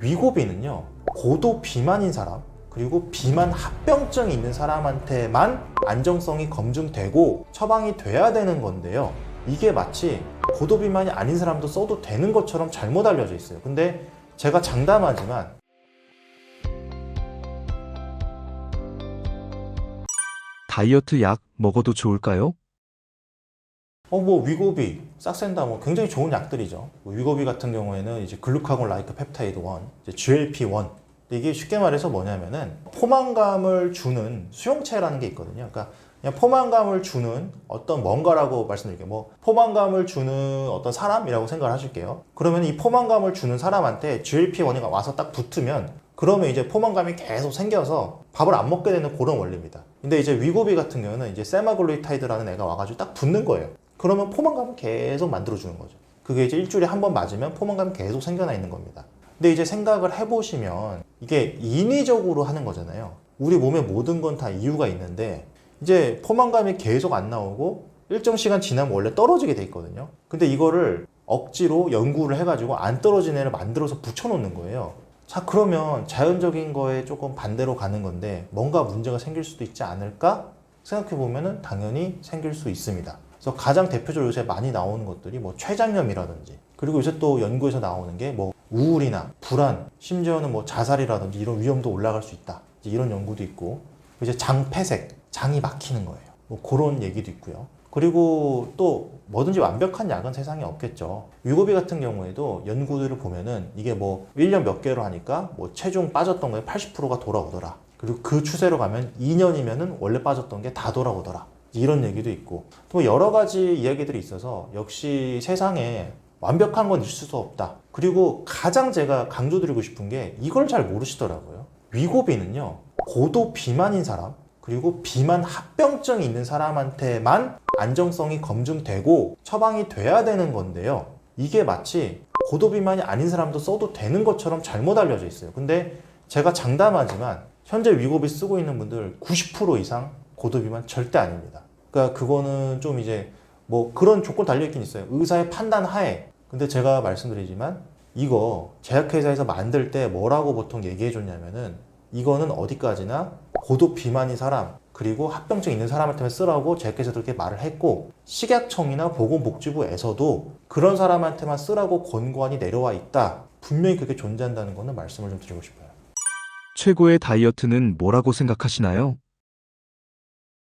위고비는요, 고도 비만인 사람 그리고 비만 합병증이 있는 사람한테만 안정성이 검증되고 처방이 돼야 되는 건데요, 이게 마치 고도 비만이 아닌 사람도 써도 되는 것처럼 잘못 알려져 있어요. 근데 제가 장담하지만 다이어트 약 먹어도 좋을까요? 위고비, 싹센다 굉장히 좋은 약들이죠. 위고비 같은 경우에는 이제 글루카곤 라이크 펩타이드 1, 이제 GLP-1. 이게 쉽게 말해서 뭐냐면은 포만감을 주는 수용체라는 게 있거든요. 그러니까 그냥 포만감을 주는 어떤 뭔가라고 말씀드릴게요. 포만감을 주는 어떤 사람이라고 생각을 하실게요. 그러면 이 포만감을 주는 사람한테 GLP-1이 와서 딱 붙으면 그러면 이제 포만감이 계속 생겨서 밥을 안 먹게 되는 그런 원리입니다. 근데 이제 위고비 같은 경우는 이제 세마글루타이드라는 애가 와가지고 딱 붙는 거예요. 그러면 포만감을 계속 만들어주는 거죠. 그게 이제 일주일에 한 번 맞으면 포만감이 계속 생겨나 있는 겁니다. 근데 이제 생각을 해보시면 이게 인위적으로 하는 거잖아요. 우리 몸의 모든 건 다 이유가 있는데 이제 포만감이 계속 안 나오고 일정 시간 지나면 원래 떨어지게 돼 있거든요. 근데 이거를 억지로 연구를 해가지고 안 떨어지는 애를 만들어서 붙여놓는 거예요. 자, 그러면 자연적인 거에 조금 반대로 가는 건데 뭔가 문제가 생길 수도 있지 않을까 생각해보면 당연히 생길 수 있습니다. 그래서 가장 대표적으로 요새 많이 나오는 것들이 췌장염이라든지, 그리고 요새 또 연구에서 나오는 게 우울이나 불안, 심지어는 자살이라든지 이런 위험도 올라갈 수 있다, 이런 연구도 있고, 이제 장폐색, 장이 막히는 거예요. 그런 얘기도 있고요. 그리고 또 뭐든지 완벽한 약은 세상에 없겠죠. 위고비 같은 경우에도 연구들을 보면은 이게 1년 몇 개로 하니까 체중 빠졌던 거에 80%가 돌아오더라. 그리고 그 추세로 가면 2년이면은 원래 빠졌던 게 다 돌아오더라. 이런 얘기도 있고, 또 여러 가지 이야기들이 있어서 역시 세상에 완벽한 건 있을 수 없다. 그리고 가장 제가 강조드리고 싶은 게 이걸 잘 모르시더라고요. 위고비는요, 고도 비만인 사람 그리고 비만 합병증이 있는 사람한테만 안정성이 검증되고 처방이 돼야 되는 건데요, 이게 마치 고도 비만이 아닌 사람도 써도 되는 것처럼 잘못 알려져 있어요. 근데 제가 장담하지만 현재 위고비 쓰고 있는 분들 90% 이상 고도 비만 절대 아닙니다. 그러니까 그거는 좀 이제 그런 조건 달려있긴 있어요. 의사의 판단 하에. 근데 제가 말씀드리지만 이거 제약회사에서 만들 때 뭐라고 보통 얘기해 줬냐면은 이거는 어디까지나 고도 비만인 사람 그리고 합병증 있는 사람한테만 쓰라고 제약회사도 그렇게 말을 했고, 식약청이나 보건복지부에서도 그런 사람한테만 쓰라고 권고안이 내려와 있다, 분명히 그렇게 존재한다는 거는 말씀을 좀 드리고 싶어요. 최고의 다이어트는 뭐라고 생각하시나요?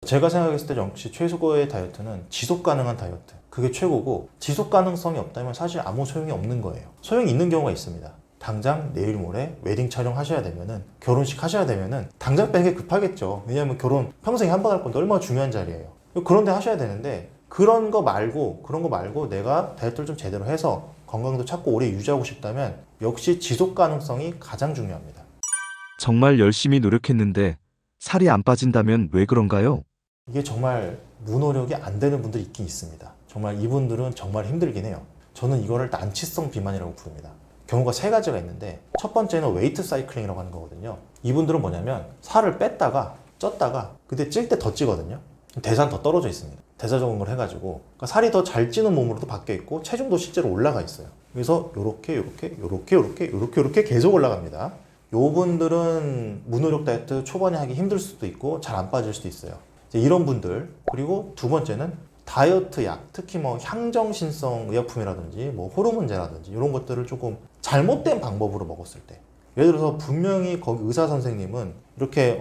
제가 생각했을 때 역시 최고의 다이어트는 지속 가능한 다이어트, 그게 최고고, 지속 가능성이 없다면 사실 아무 소용이 없는 거예요. 소용이 있는 경우가 있습니다. 당장 내일 모레 웨딩 촬영 하셔야 되면은, 결혼식 하셔야 되면은 당장 빼는 게 급하겠죠. 왜냐하면 결혼 평생에 한 번 할 건데 얼마나 중요한 자리예요. 그런데 하셔야 되는데, 그런 거 말고 내가 다이어트를 좀 제대로 해서 건강도 찾고 오래 유지하고 싶다면 역시 지속 가능성이 가장 중요합니다. 정말 열심히 노력했는데 살이 안 빠진다면 왜 그런가요? 이게 정말 무노력이 안 되는 분들이 있긴 있습니다. 정말 이분들은 정말 힘들긴 해요. 저는 이거를 난치성 비만이라고 부릅니다. 경우가 세 가지가 있는데, 첫 번째는 웨이트 사이클링이라고 하는 거거든요. 이분들은 뭐냐면 살을 뺐다가 쪘다가 근데 찔 때 더 찌거든요. 대사는 더 떨어져 있습니다. 대사 적응을 해가지고 그러니까 살이 더 잘 찌는 몸으로도 바뀌어 있고 체중도 실제로 올라가 있어요. 그래서 요렇게 계속 올라갑니다. 요분들은 무노력 다이어트 초반에 하기 힘들 수도 있고 잘 안 빠질 수도 있어요. 이제 이런 분들. 그리고 두 번째는 다이어트 약, 특히 향정신성 의약품이라든지 호르몬제라든지 이런 것들을 조금 잘못된 방법으로 먹었을 때, 예를 들어서 분명히 거기 의사 선생님은 이렇게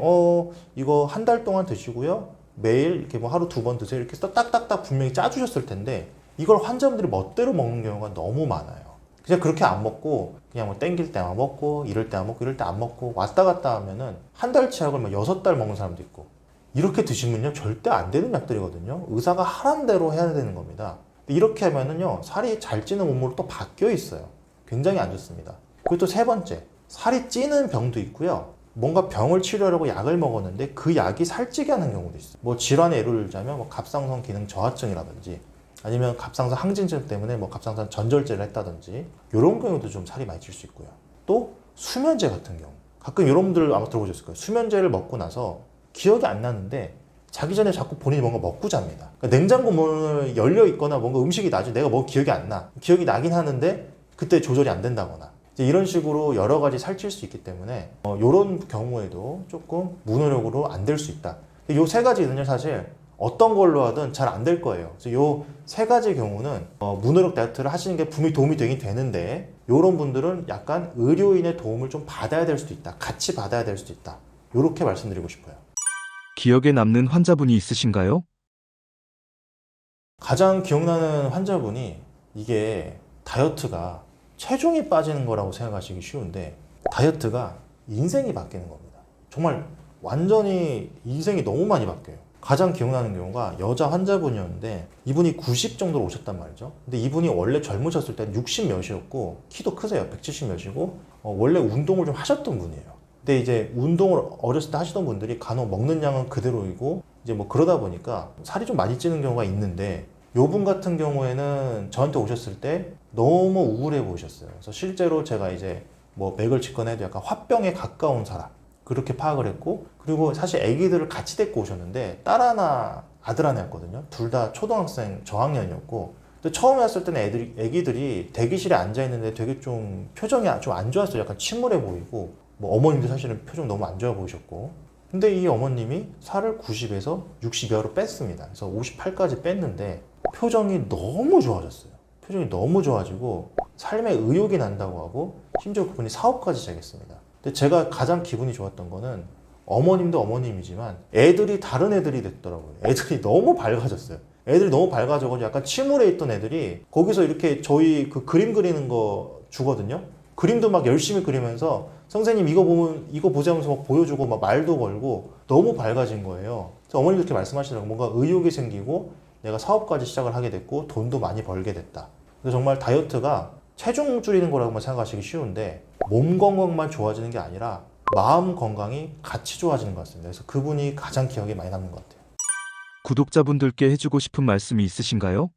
이거 한 달 동안 드시고요, 매일 이렇게 하루 2번 드세요, 이렇게 딱딱딱 분명히 짜주셨을 텐데 이걸 환자분들이 멋대로 먹는 경우가 너무 많아요. 그냥 그렇게 안 먹고 그냥 땡길 때만 먹고 이럴 때 안 먹고 이럴 때 안 먹고 왔다 갔다 하면은 한 달치 약을 6달 먹는 사람도 있고, 이렇게 드시면요 절대 안 되는 약들이거든요. 의사가 하라는 대로 해야 되는 겁니다. 이렇게 하면은요 살이 잘 찌는 몸으로 또 바뀌어 있어요. 굉장히 안 좋습니다. 그리고 또 세 번째, 살이 찌는 병도 있고요, 뭔가 병을 치료하려고 약을 먹었는데 그 약이 살찌게 하는 경우도 있어요. 질환의 예를 들자면 갑상선 기능 저하증이라든지 아니면 갑상선 항진증 때문에 갑상선 전절제를 했다든지 이런 경우도 좀 살이 많이 찔 수 있고요. 또 수면제 같은 경우, 가끔 이런 분들 아마 들어보셨을 거예요. 수면제를 먹고 나서 기억이 안 나는데 자기 전에 자꾸 본인이 뭔가 먹고 잡니다. 그러니까 냉장고 문을 열려 있거나 뭔가 음식이 나중에 내가 기억이 안 나. 기억이 나긴 하는데 그때 조절이 안 된다거나 이제 이런 식으로 여러 가지 살찔 수 있기 때문에 이런 경우에도 조금 무노력으로 안 될 수 있다. 이 세 가지는요 사실 어떤 걸로 하든 잘 안 될 거예요. 그래서 이 세 가지 경우는 무노력 다이어트를 하시는 게 분명히 도움이 되긴 되는데 이런 분들은 약간 의료인의 도움을 좀 받아야 될 수도 있다. 같이 받아야 될 수도 있다. 이렇게 말씀드리고 싶어요. 기억에 남는 환자분이 있으신가요? 가장 기억나는 환자분이 이게 다이어트가 체중이 빠지는 거라고 생각하시기 쉬운데 다이어트가 인생이 바뀌는 겁니다. 정말 완전히 인생이 너무 많이 바뀌어요. 가장 기억나는 경우가 여자 환자분이었는데 이분이 90 정도로 오셨단 말이죠. 근데 이분이 원래 젊으셨을 때는 60 몇이었고 키도 크세요. 170 몇이고 원래 운동을 좀 하셨던 분이에요. 근데 이제 운동을 어렸을 때 하시던 분들이 간혹 먹는 양은 그대로이고 이제 뭐 그러다 보니까 살이 좀 많이 찌는 경우가 있는데 요분 같은 경우에는 저한테 오셨을 때 너무 우울해 보이셨어요. 그래서 실제로 제가 이제 뭐 맥을 짚거나 해도 약간 화병에 가까운 사람 그렇게 파악을 했고 그리고 사실 아기들을 같이 데리고 오셨는데 딸 하나 아들 하나였거든요. 둘 다 초등학생 저학년이었고 근데 처음에 왔을 때는 아기들이 대기실에 앉아 있는데 되게 좀 표정이 좀 안 좋았어요. 약간 침울해 보이고 뭐 어머님도 사실은 표정 너무 안 좋아 보이셨고 근데 이 어머님이 살을 90에서 60 이하로 뺐습니다. 그래서 58까지 뺐는데 표정이 너무 좋아졌어요. 표정이 너무 좋아지고 삶에 의욕이 난다고 하고 심지어 그분이 사업까지 시작했습니다. 근데 제가 가장 기분이 좋았던 거는 어머님도 어머님이지만 애들이 다른 애들이 됐더라고요. 애들이 너무 밝아졌어요. 애들이 너무 밝아져가지고 약간 침울해 있던 애들이 거기서 이렇게 저희 그 그림 그리는 거 주거든요. 그림도 막 열심히 그리면서 선생님 이거 보면 이거 보자면서 막 보여주고 막 말도 걸고 너무 밝아진 거예요. 그래서 어머님도 이렇게 말씀하시더라고요. 뭔가 의욕이 생기고 내가 사업까지 시작을 하게 됐고 돈도 많이 벌게 됐다. 그래서 정말 다이어트가 체중 줄이는 거라고만 생각하시기 쉬운데 몸 건강만 좋아지는 게 아니라 마음 건강이 같이 좋아지는 것 같습니다. 그래서 그분이 가장 기억에 많이 남는 것 같아요. 구독자분들께 해주고 싶은 말씀이 있으신가요?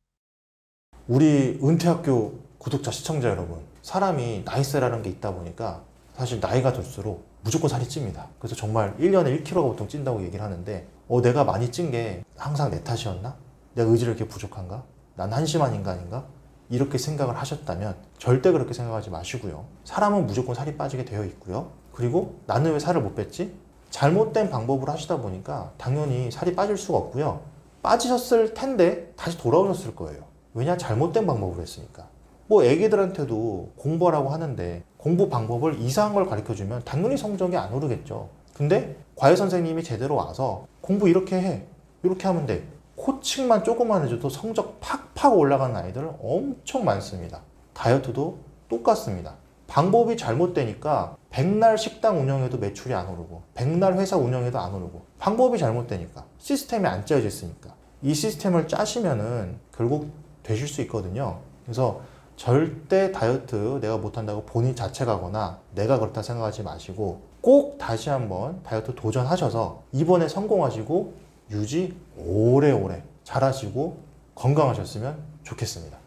우리 은퇴학교 구독자 시청자 여러분, 사람이 나이세라는 게 있다 보니까 사실 나이가 들수록 무조건 살이 찝니다. 그래서 정말 1년에 1kg가 보통 찐다고 얘기를 하는데 내가 많이 찐 게 항상 내 탓이었나? 내가 의지를 이렇게 부족한가? 난 한심한 인간인가? 이렇게 생각을 하셨다면 절대 그렇게 생각하지 마시고요. 사람은 무조건 살이 빠지게 되어 있고요. 그리고 나는 왜 살을 못 뺐지? 잘못된 방법으로 하시다 보니까 당연히 살이 빠질 수가 없고요. 빠지셨을 텐데 다시 돌아오셨을 거예요. 왜냐? 잘못된 방법으로 했으니까. 뭐 애기들한테도 공부하라고 하는데 공부 방법을 이상한 걸 가르쳐주면 당연히 성적이 안 오르겠죠. 근데 과외 선생님이 제대로 와서 공부 이렇게 해. 이렇게 하면 돼. 코칭만 조금만 해줘도 성적 팍팍 올라가는 아이들 엄청 많습니다. 다이어트도 똑같습니다. 방법이 잘못되니까 백날 식당 운영해도 매출이 안 오르고 백날 회사 운영해도 안 오르고 방법이 잘못되니까 시스템이 안 짜여져 있으니까 이 시스템을 짜시면은 결국 되실 수 있거든요. 그래서 절대 다이어트 내가 못한다고 본인 자책하거나 내가 그렇다 생각하지 마시고 꼭 다시 한번 다이어트 도전하셔서 이번에 성공하시고 유지 오래오래 잘하시고 건강하셨으면 좋겠습니다.